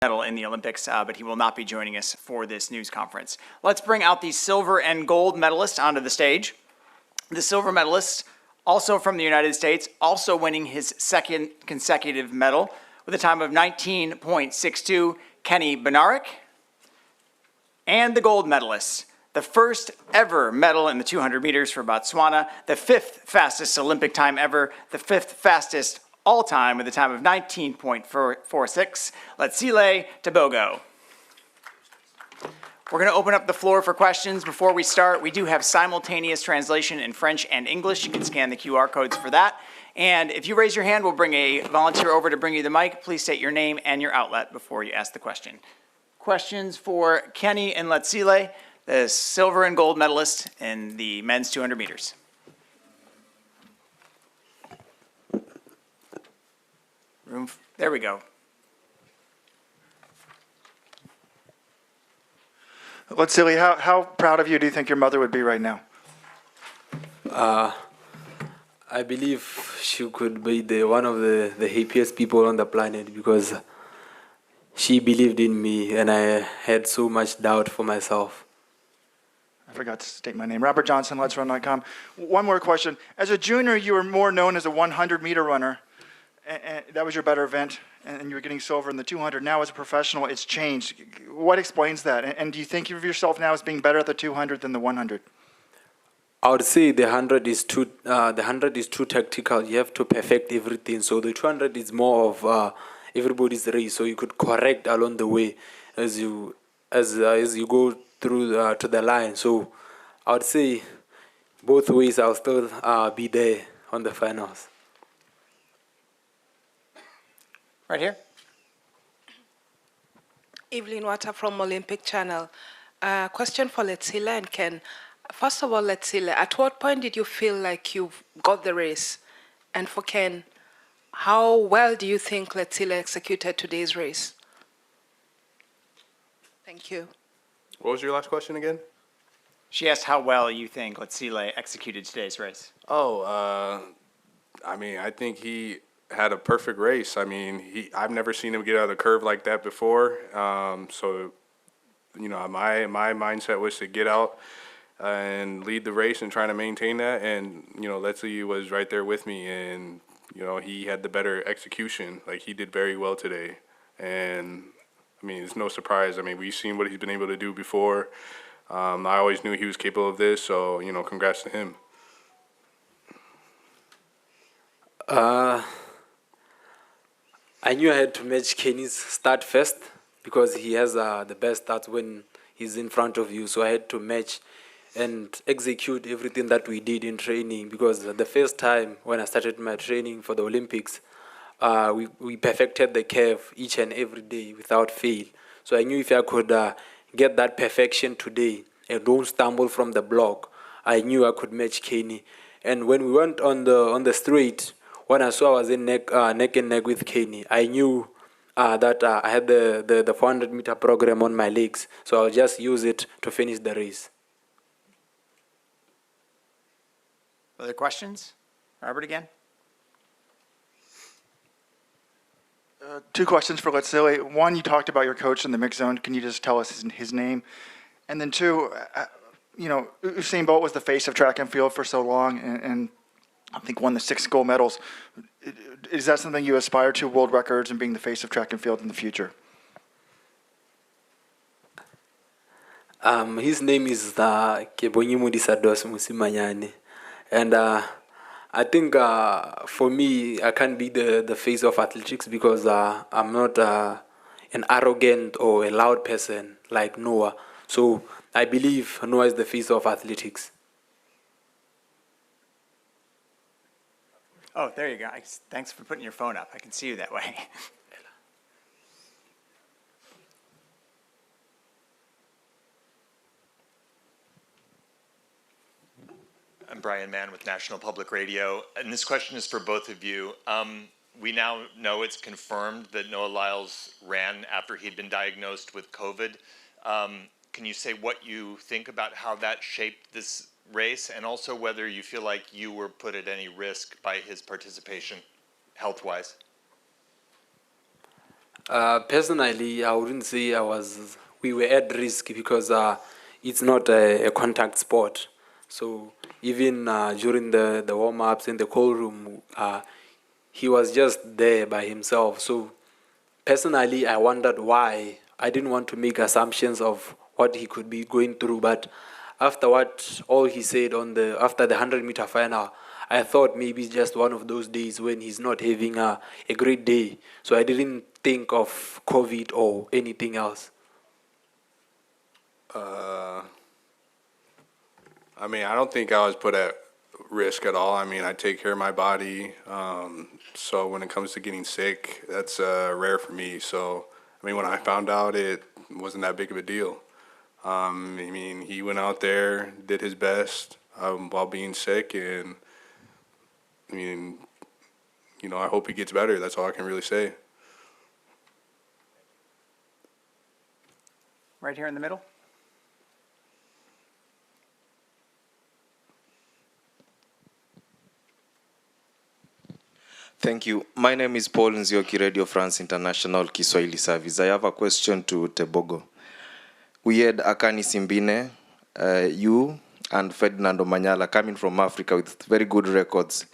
medal in the Olympics, but he will not be joining us for this news conference. Let's bring out the silver and gold medalist onto the stage. The silver medalist, also from the United States, also winning his second consecutive medal with a time of 19.62, Kenny Bednarek. And the gold medalist, the first ever medal in the 200 meters for Botswana, the fifth fastest Olympic time ever, the fifth fastest all time with a time of 19.46, Letsile Tebogo. We're going to open up the floor for questions. Before we start, we do have simultaneous translation in French and English. You can scan the QR codes for that. And if you raise your hand, we'll bring a volunteer over to bring you the mic. Please state your name and your outlet before you ask the question. Questions for Kenny and Letsile, the silver and gold medalists in the men's 200 meters. There we go. Letsile, how proud of you do you think your mother would be right now? I believe she could be one of the happiest people on the planet because she believed in me and I had so much doubt for myself. I forgot to state my name. Robert Johnson, LetsRun.com. One more question. As a junior, you were more known as a 100-meter runner. And that was your better event, and you were getting silver in the 200. Now, as a professional, it's changed. What explains that? And do you think of yourself now as being better at the 200 than the 100? I would say the 100 is too tactical. You have to perfect everything. So the 200 is more of everybody's race. So you could correct along the way as you go through to the line. So I would say both ways I'll still be there on the finals. Right here. Evelyn Water from Olympic Channel. Question for Letsile and Ken. First of all, Letsile, at what point did you feel like you've got the race? And for Ken, how well do you think Letsile executed today's race? Thank you. What was your last question again? She asked how well you think Letsile executed today's race. I mean, I think he had a perfect race. I mean, I've never seen him get out of the curve like that before. So, you know, my mindset was to get out and lead the race and trying to maintain that. And, you know, Letsile was right there with me, and, you know, he had the better execution. Like, he did very well today. And, I mean, it's no surprise. I mean, we've seen what he's been able to do before. I always knew he was capable of this, so, you know, congrats to him. I knew I had to match Kenny's start first because he has the best starts when he's in front of you. So I had to match and execute everything that we did in training, because the first time when I started my training for the Olympics, we perfected the curve each and every day without fail. So I knew if I could get that perfection today and don't stumble from the block, I knew I could match Kenny. And when we went on the straight, when I saw I was in neck and neck with Kenny, I knew that I had the 400-meter program on my legs, so I'll just use it to finish the race. Other questions? Robert again. Two questions for Letsile. One, you talked about your coach in the mixed zone. Can you just tell us his name? And then two, you know, Usain Bolt was the face of track and field for so long, and I think won the 6 gold medals. Is that something you aspire to, world records and being the face of track and field in the future? His name is Kebonyi Disados Musimanyane. And I think for me, I can't be the face of athletics because I'm not an arrogant or a loud person like Noah. So I believe Noah is the face of athletics. Oh, there you go. Thanks for putting your phone up. I can see you that way. I'm Brian Mann with National Public Radio, and this question is for both of you. We now know it's confirmed that Noah Lyles ran after he'd been diagnosed with COVID. Can you say what you think about how that shaped this race, and also whether you feel like you were put at any risk by his participation health-wise? Personally, I wouldn't say we were at risk because it's not a contact sport. So even during the warm-ups in the cold room, he was just there by himself. So personally, I wondered why. I didn't want to make assumptions of what he could be going through, but after what all he said after the 100-meter final, I thought maybe it's just one of those days when he's not having a great day. So I didn't think of COVID or anything else. I mean, I don't think I was put at risk at all. I mean, I take care of my body. So when it comes to getting sick, that's rare for me. So, I mean, when I found out, it wasn't that big of a deal. I mean, he went out there, did his best while being sick, and I mean, I hope he gets better. That's all I can really say. Right here in the middle. Thank you. My name is Paul Nzioki, Radio France International Kiswahili Service. I have a question to Tebogo. We had Akani Simbine, you and Ferdinando Manyala coming from Africa with very good records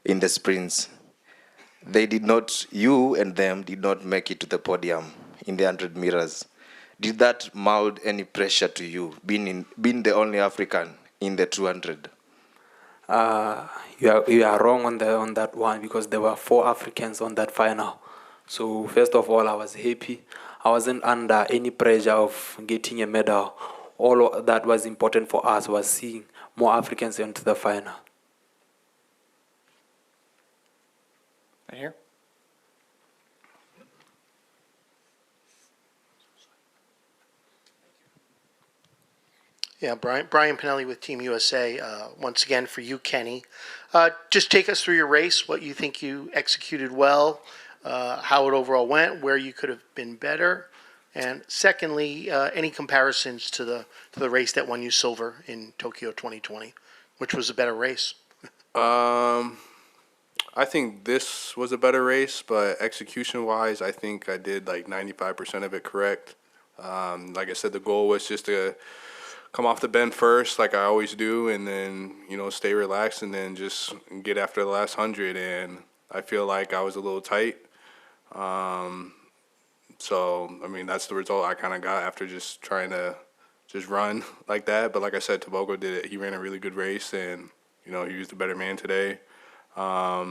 in the sprints. You and them did not make it to the podium in the 100 meters. Did that mold any pressure to you, being the only African in the 200? You are wrong on that one because there were 4 Africans on that final. So first of all, I was happy. I wasn't under any pressure of getting a medal. All that was important for us was seeing more Africans into the final. Right here. Yeah, Brian Pinelli with Team USA. Once again, for you, Kenny. Just take us through your race, what you think you executed well, how it overall went, where you could have been better, and secondly, any comparisons to the race that won you silver in Tokyo 2020, which was a better race. I think this was a better race, but execution-wise, I think I did like 95% of it correct. Like I said, the goal was just to come off the bend first, like I always do, and then, stay relaxed and then just get after the last 100. And I feel like I was a little tight. So, I mean, that's the result I kind of got after just trying to just run like that. But like I said, Tebogo did it. He ran a really good race, and, he was the better man today. I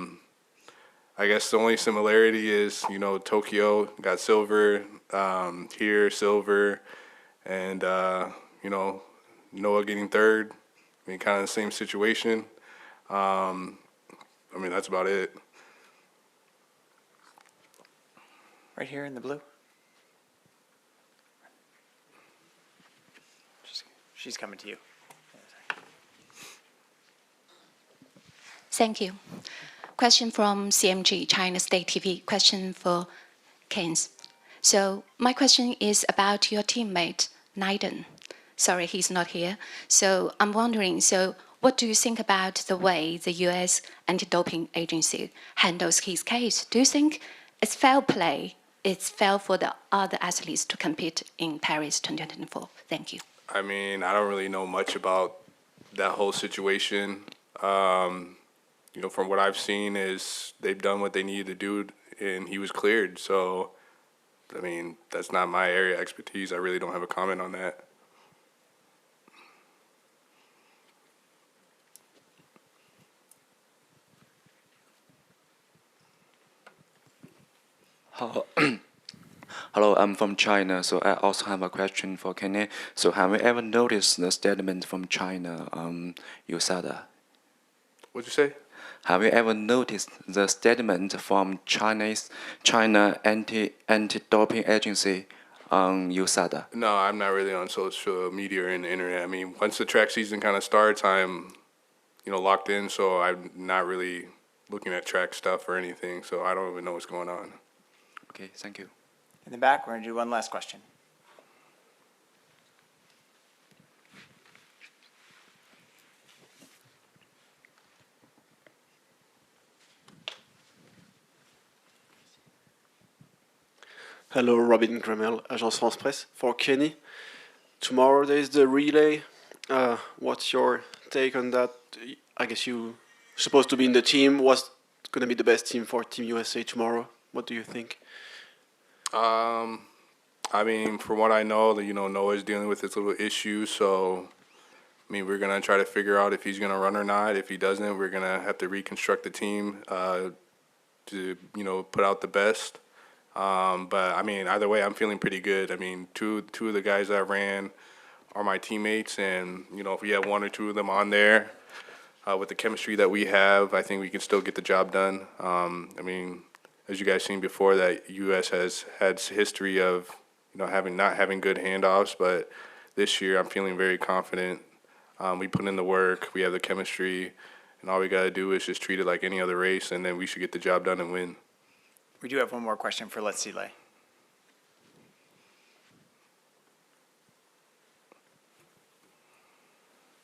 guess the only similarity is, Tokyo got silver, here silver, and, Noah getting third. I mean, kind of the same situation. I mean, that's about it. Right here in the blue. She's coming to you. Thank you. Question from CMG, China State TV. Question for Keynes. So my question is about your teammate, Naiden. Sorry, he's not here. So I'm wondering, what do you think about the way the U.S. anti-doping agency handles his case? Do you think it's fair play? It's fair for the other athletes to compete in Paris 2024? Thank you. I mean, I don't really know much about that whole situation. From what I've seen is they've done what they needed to do, and he was cleared. So, I mean, that's not my area of expertise. I really don't have a comment on that. Hello, I'm from China, so I also have a question for Kenny. So have you ever noticed the statement from China, USADA? What'd you say? Have you ever noticed the statement from China anti-doping agency on USADA? No, I'm not really on social media or in the internet. I mean, once the track season kind of starts, I'm, locked in, so I'm not really looking at track stuff or anything, so I don't even know what's going on. Okay, thank you. In the back, we're going to do one last question. Hello, Robin Gremel, Agence France Presse. For Kenny, tomorrow there is the relay. What's your take on that? I guess you're supposed to be in the team. What's going to be the best team for Team USA tomorrow? What do you think? I mean, from what I know, that Noah's dealing with this little issue, so I mean, we're gonna try to figure out if he's gonna run or not. If he doesn't, we're gonna have to reconstruct the team to put out the best. But I mean, either way, I'm feeling pretty good. I mean, two of the guys that ran are my teammates, and if we have one or two of them on there, with the chemistry that we have, I think we can still get the job done. I mean, as you guys seen before, that U.S. has had history of not having good handoffs, but this year I'm feeling very confident. We put in the work, we have the chemistry, and all we gotta do is just treat it like any other race, and then we should get the job done and win. We do have one more question for Letsile.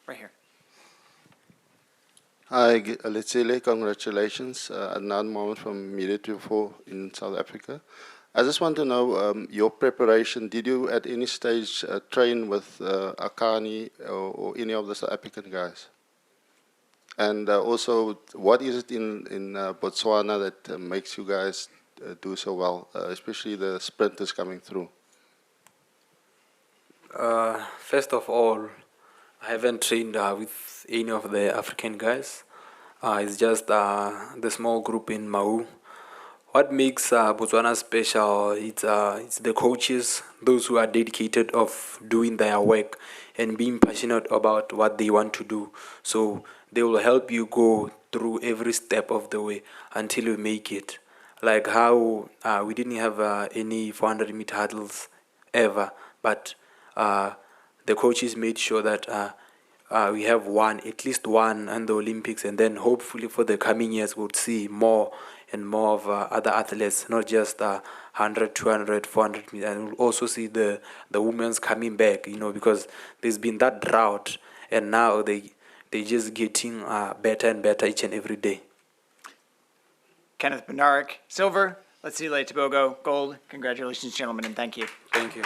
Right here. Hi, Letsile, congratulations. Another moment from Media 24 in South Africa. I just want to know your preparation. Did you at any stage train with Akani or any of the South African guys? And also, what is it in Botswana that makes you guys do so well, especially the sprinters coming through? First of all, I haven't trained with any of the African guys. It's just the small group in Mau. What makes Botswana special, it's the coaches, those who are dedicated of doing their work and being passionate about what they want to do. So they will help you go through every step of the way until you make it. Like how we didn't have any 400-meter hurdles ever, but the coaches made sure that we have at least one in the Olympics, and then hopefully for the coming years we'll see more and more of other athletes, not just 100, 200, 400 meters, and we'll also see the women's coming back, because there's been that drought, and now they just getting better and better each and every day. Kenneth Bednarek, silver. Letsile Tebogo, gold. Congratulations, gentlemen, and thank you. Thank you.